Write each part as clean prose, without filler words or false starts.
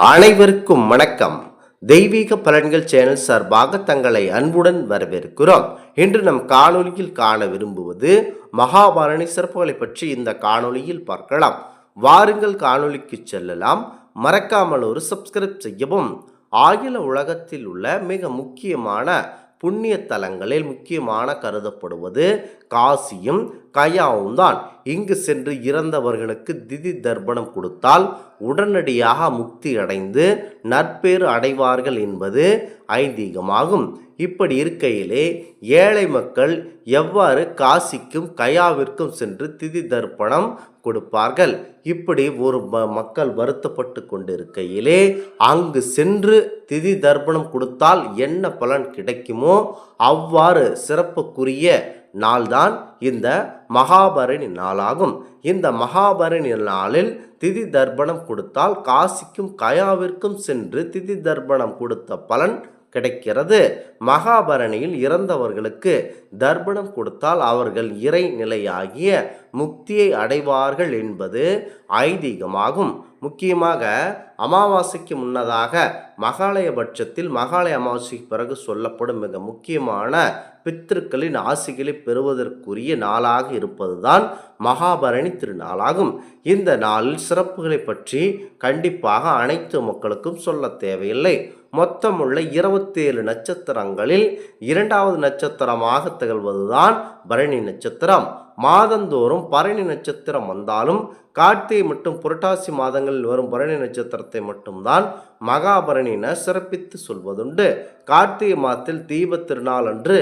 அனைவருக்கும் வணக்கம். தெய்வீக பலன்கள் சேனல் சார்பாக தங்களை அன்புடன் வரவேற்கிறோம். இன்று நம் காணொலியில் காண விரும்புவது மகாபரணி சிறப்புகளை பற்றி இந்த காணொலியில் பார்க்கலாம். வாருங்கள் காணொலிக்கு செல்லலாம். மறக்காமல் ஒரு சப்ஸ்கிரைப் செய்யவும். ஆகில உலகத்தில் உள்ள மிக முக்கியமான புண்ணிய தலங்களில் முக்கியமான கருதப்படுவது காசியும் கயாவும் தான். இங்கு சென்று இறந்தவர்களுக்கு திதி தர்ப்பணம் கொடுத்தால் உடனடியாக முக்தி அடைந்து நற்பேறு அடைவார்கள் என்பது ஐதீகமாகும். இப்படி இருக்கையிலே ஏழை மக்கள் எவ்வாறு காசிக்கும் கயாவிற்கும் சென்று திதி தர்ப்பணம் கொடுப்பார்கள்? இப்படி ஒரு மக்கள் வருத்தப்பட்டு கொண்டிருக்கையிலே அங்கு சென்று திதி தர்ப்பணம் கொடுத்தால் என்ன பலன் கிடைக்குமோ அவ்வாறு சிறப்புக்குரிய நாள்தான் இந்த மகாபரணி நாளாகும். இந்த மகாபரணி நாளில் திதி தர்ப்பணம் கொடுத்தால் காசிக்கும் கயாவிற்கும் சென்று திதி தர்ப்பணம் கொடுத்த பலன் கிடைக்கிறது. மகாபரணியில் இறந்தவர்களுக்கு தர்ப்பணம் கொடுத்தால் அவர்கள் இறை நிலையாகிய முக்தியை அடைவார்கள் என்பது ஐதீகமாகும். முக்கியமாக அமாவாசைக்கு முன்னதாக மகாலயபட்சத்தில் மகாலய அமாவாசைக்கு பிறகு சொல்லப்படும் மிக முக்கியமான பித்திருக்களின் ஆசிகளை பெறுவதற்குரிய நாளாக இருப்பதுதான் மகாபரணி திருநாளாகும். இந்த நாளில் சிறப்புகளை பற்றி கண்டிப்பாக அனைத்து மக்களுக்கும் சொல்ல தேவையில்லை. மொத்தமுள்ள 27 நட்சத்திரங்களில் இரண்டாவது நட்சத்திரமாக திகழ்வதுதான் பரணி நட்சத்திரம். மாதந்தோறும் பரணி நட்சத்திரம் வந்தாலும் கார்த்திகை மற்றும் புரட்டாசி மாதங்களில் வரும் பரணி நட்சத்திரத்தை மட்டும்தான் மகாபரணி என சிறப்பித்து சொல்வதுண்டு. கார்த்திகை மாதத்தில் தீப திருநாள் அன்று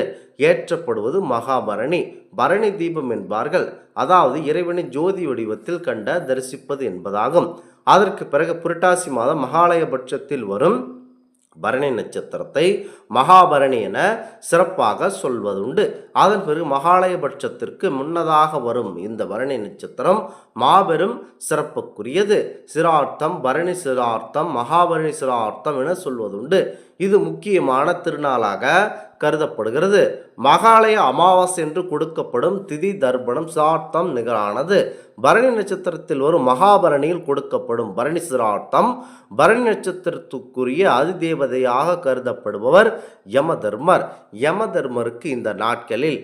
ஏற்றப்படுவது மகாபரணி. பரணி தீபம் என்பார்கள். அதாவது இறைவனை ஜோதி வடிவத்தில் கண்ட தரிசிப்பது என்பதாகும். அதற்கு பிறகு புரட்டாசி மாதம் மகாலயபட்சத்தில் வரும் பரணி நட்சத்திரத்தை மகாபரணி என சிறப்பாக சொல்வதுண்டு. அதன் பிறகு மகாலயபட்சத்திற்கு முன்னதாக வரும் இந்த பரணி நட்சத்திரம் மாபெரும் சிறப்புக்குரியது. சிரார்த்தம், பரணி சிரார்த்தம், மகாபரணி சிரார்த்தம் என சொல்வதுண்டு. இது முக்கியமான திருநாளாக கருதப்படுகிறது. மகாலய அமாவாசை என்று கொடுக்கப்படும் திதி தர்ப்பணம் சிரார்த்தம் நிகரானது. பரணி நட்சத்திரத்தில் வரும் மகாபரணியில் கொடுக்கப்படும் பரணி சிரார்த்தம் பரணி நட்சத்திரத்துக்குரிய அதிதேவதையாக கருதப்படுபவர் யமதர்மர். யமதர்மருக்கு இந்த நாட்களில்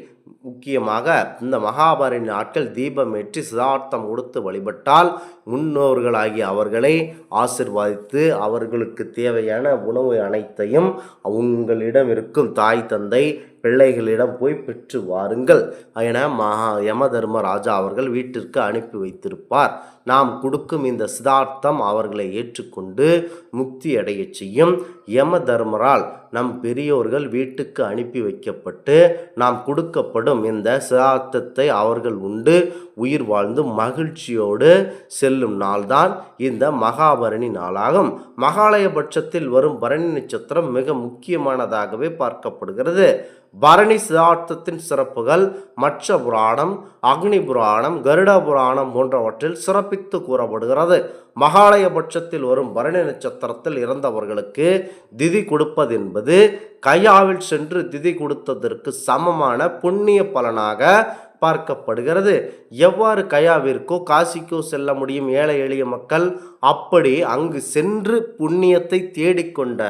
முக்கியமாக இந்த மகாபரணி நாட்கள் தீபம் ஏற்றி சிரார்த்தம் கொடுத்து வழிபட்டால் முன்னோர்களாகிய அவர்களை ஆசிர்வதித்து அவர்களுக்கு தேவையான உணவு அனைத்தையும் உங்களிடம் இருக்கும் தாய் தந்தை பிள்ளைகளிடம் போய் பெற்று வாருங்கள் என யமதர்மராஜா அவர்கள் வீட்டிற்கு அனுப்பி வைத்திருப்பார். நாம் கொடுக்கும் இந்த சிதார்த்தம் அவர்களை ஏற்றுக்கொண்டு முக்தி அடைய செய்யும். யமதர்மரால் நம் பெரியோர்கள் வீட்டுக்கு அனுப்பி வைக்கப்பட்டு நாம் கொடுக்கப்படும் இந்த சிதார்த்தத்தை அவர்கள் உண்டு உயிர் வாழ்ந்து மகிழ்ச்சியோடு செல்லும் நாள்தான் இந்த மகாபரணி நாளாகும். மகாலயபட்சத்தில் வரும் பரணி நட்சத்திரம் மிக முக்கியமானதாகவே பார்க்கப்படுகிறது. பரணி சிதார்த்தத்தின் சிறப்புகள் மற்ற புராணம், அக்னி புராணம், கருட புராணம் போன்றவற்றில் சிறப்பித்து கூறப்படுகிறது. மகாலயபட்சத்தில் வரும் பரணி நட்சத்திரத்தில் இறந்தவர்களுக்கு திதி கொடுப்பது என்பது கயாவில் சென்று திதி கொடுத்ததற்கு சமமான புண்ணிய பலனாக பார்க்கப்படுகிறது. எவ்வாறு கயாவிற்கோ காசிக்கோ செல்ல முடியும் ஏழை எளிய மக்கள், அப்படி அங்கு சென்று புண்ணியத்தை தேடிக்கொண்ட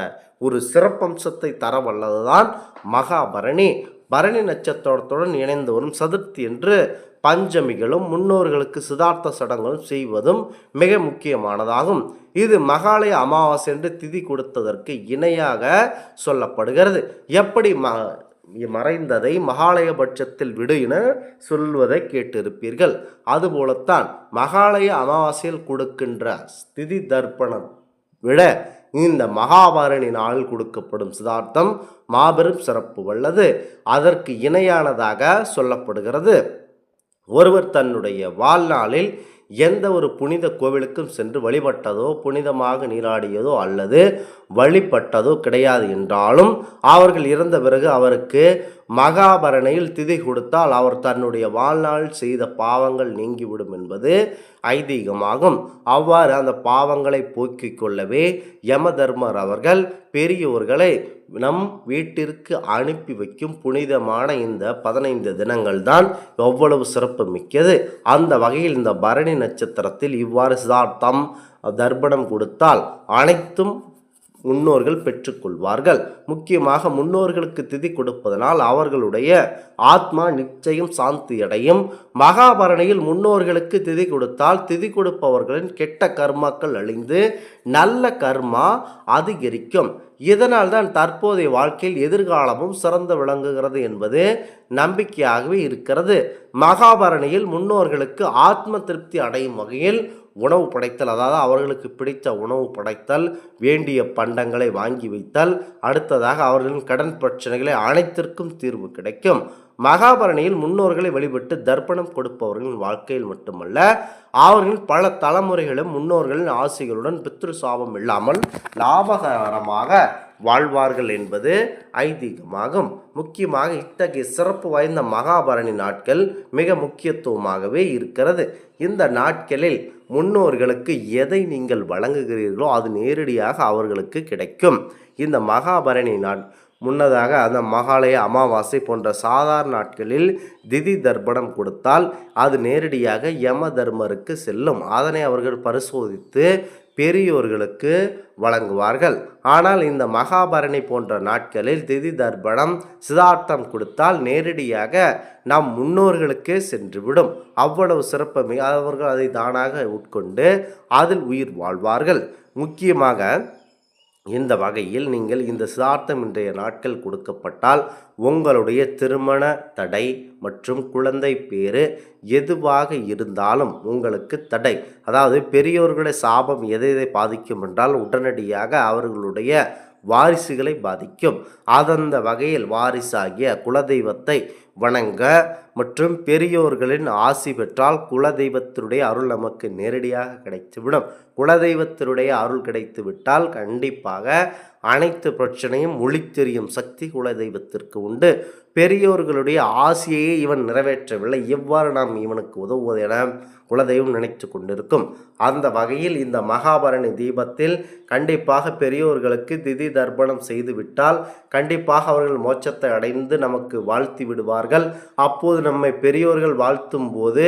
ஒரு சிறப்பம்சத்தை தர வல்லதுதான் மகாபரணி. பரணி நட்சத்திரத்துடன் இணைந்து வரும் சதுர்த்தி என்று பஞ்சமிகளும் முன்னோர்களுக்கு சிதார்த்த சடங்குகளும் செய்வதும் மிக முக்கியமானதாகும். இது மகாலய அமாவாசை என்று திதி கொடுத்ததற்கு இணையாக சொல்லப்படுகிறது. எப்படி மறைந்ததை மகாலயபட்சத்தில் விடு என சொல்வதை கேட்டிருப்பீர்கள். அதுபோலத்தான் மகாலய அமாவாசையில் கொடுக்கின்ற திதி தர்ப்பணம் விட இந்த மகாபரணி நாளில் கொடுக்கப்படும் சிதார்த்தம் மாபெரும் சிறப்பு உள்ளது. அதற்கு இணையானதாக சொல்லப்படுகிறது. ஒருவர் தன்னுடைய வாழ்நாளில் எந்த ஒரு புனித கோவிலுக்கும் சென்று வழிபட்டதோ புனிதமாக நீராடியதோ அல்லது வழிபட்டதோ கிடையாது என்றாலும் அவர்கள் இறந்த பிறகு அவருக்கு மகாபரணியில் திதி கொடுத்தால் அவர் தன்னுடைய வாழ்நாள் செய்த பாவங்கள் நீங்கிவிடும் என்பது ஐதீகமாகும். அவ்வாறு அந்த பாவங்களை போக்கிக் கொள்ளவே யமதர்மர் அவர்கள் பெரியோர்களை நம் வீட்டிற்கு அனுப்பி வைக்கும் புனிதமான இந்த 15 தினங்கள் தான் எவ்வளவு சிறப்பு மிக்கது. அந்த வகையில் இந்த பரணி நட்சத்திரத்தில் இவ்வாறு சிதார்த்தம் தர்ப்பணம் கொடுத்தால் அனைத்தும் முன்னோர்கள் பெற்றுக்கொள்வார்கள். முக்கியமாக முன்னோர்களுக்கு திதி கொடுப்பதனால் அவர்களுடைய ஆத்மா நிச்சயம் சாந்தி அடையும். மகாபரணியில் முன்னோர்களுக்கு திதி கொடுத்தால் திதி கொடுப்பவர்களின் கெட்ட கர்மாக்கள் அழிந்து நல்ல கர்மா அதிகரிக்கும். இதனால் தான் தற்போதைய வாழ்க்கையில் எதிர்காலமும் சிறந்து விளங்குகிறது என்பது நம்பிக்கையாகவே இருக்கிறது. மகாபரணியில் முன்னோர்களுக்கு ஆத்ம திருப்தி அடையும் வகையில் உணவு படைத்தல், அதாவது அவர்களுக்கு பிடித்த உணவு படைத்தல், வேண்டிய பண்டங்களை வாங்கி வைத்தல், அடுத்ததாக அவர்களின் கடன் பிரச்சனைகளை அனைத்திற்கும் தீர்வு கிடைக்கும். மகாபரணியில் முன்னோர்களை வழிபட்டு தர்ப்பணம் கொடுப்பவர்களின் வாழ்க்கையில் மட்டுமல்ல, அவர்களின் பல தலைமுறைகளும் முன்னோர்களின் ஆசைகளுடன் பித்ரு சாபம் இல்லாமல் லாபகரமாக வாழ்வார்கள் என்பது ஐதீகமாகும். முக்கியமாக இத்தகைய சிறப்பு வாய்ந்த மகாபரணி நாட்கள் மிக முக்கியத்துவமாகவே இருக்கிறது. இந்த நாட்களில் முன்னோர்களுக்கு எதை நீங்கள் வழங்குகிறீர்களோ அது நேரடியாக அவர்களுக்கு கிடைக்கும். இந்த மகாபரணி முன்னதாக அந்த மகாலய அமாவாசை போன்ற சாதாரண நாட்களில் திதி தர்ப்பணம் கொடுத்தால் அது நேரடியாக யம தர்மருக்கு செல்லும். அதனை அவர்கள் பரிசோதித்து பெரியோர்களுக்கு வழங்குவார்கள். ஆனால் இந்த மகாபரணி போன்ற நாட்களில் திதி தர்ப்பணம் சிதார்த்தம் கொடுத்தால் நேரடியாக நம் முன்னோர்களுக்கே சென்றுவிடும். அவ்வளவு சிறப்பு அவர்கள் அதை தானாக உட்கொண்டு அதில் உயிர் வாழ்வார்கள். முக்கியமாக இந்த வகையில் நீங்கள் இந்த சிதார்த்தம் இன்றைய நாட்கள் கொடுக்கப்பட்டால் உங்களுடைய திருமண தடை மற்றும் குழந்தை பேறு எதுவாக இருந்தாலும் உங்களுக்கு தடை, அதாவது பெரியோர்களுடைய சாபம் எதை பாதிக்கும் என்றால் உடனடியாக அவர்களுடைய வாரிசுகளை பாதிக்கும். அதந்த வகையில் வாரிசாகிய குலதெய்வத்தை வணங்க மற்றும் பெரியோர்களின் ஆசி பெற்றால் குலதெய்வத்தினுடைய அருள் நமக்கு நேரடியாக கிடைத்துவிடும். குலதெய்வத்தினுடைய அருள் கிடைத்து விட்டால் கண்டிப்பாக அனைத்து பிரச்சனையும் ஒளித்தெரியும் சக்தி குலதெய்வத்திற்கு உண்டு. பெரியோர்களுடைய ஆசையை இவன் நிறைவேற்றவில்லை, எவ்வாறு நாம் இவனுக்கு உதவுவது என குலதெய்வம் நினைத்து கொண்டிருக்கும். அந்த வகையில் இந்த மகாபரணி தீபத்தில் கண்டிப்பாக பெரியோர்களுக்கு திதி தர்ப்பணம் செய்து விட்டால் கண்டிப்பாக அவர்கள் மோட்சத்தை அடைந்து நமக்கு வாழ்த்தி விடுவார்கள். அப்போது நம்மை பெரியோர்கள் வாழ்த்தும் போது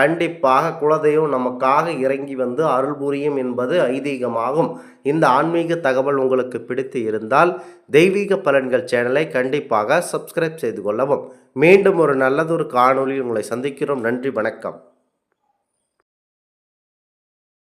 கண்டிப்பாக குலதெய்வம் நமக்காக இறங்கி வந்து அருள் புரியும் என்பது ஐதீகமாகும். இந்த ஆன்மீக தகவல் உங்களுக்கு பிடித்து இருந்தால் தெய்வீக பலன்கள் சேனலை கண்டிப்பாக சப்ஸ்கிரைப் செய்து கொள்ளவும். மீண்டும் ஒரு நல்லதொரு காணொளியில் உங்களை சந்திக்கிறோம். நன்றி, வணக்கம்.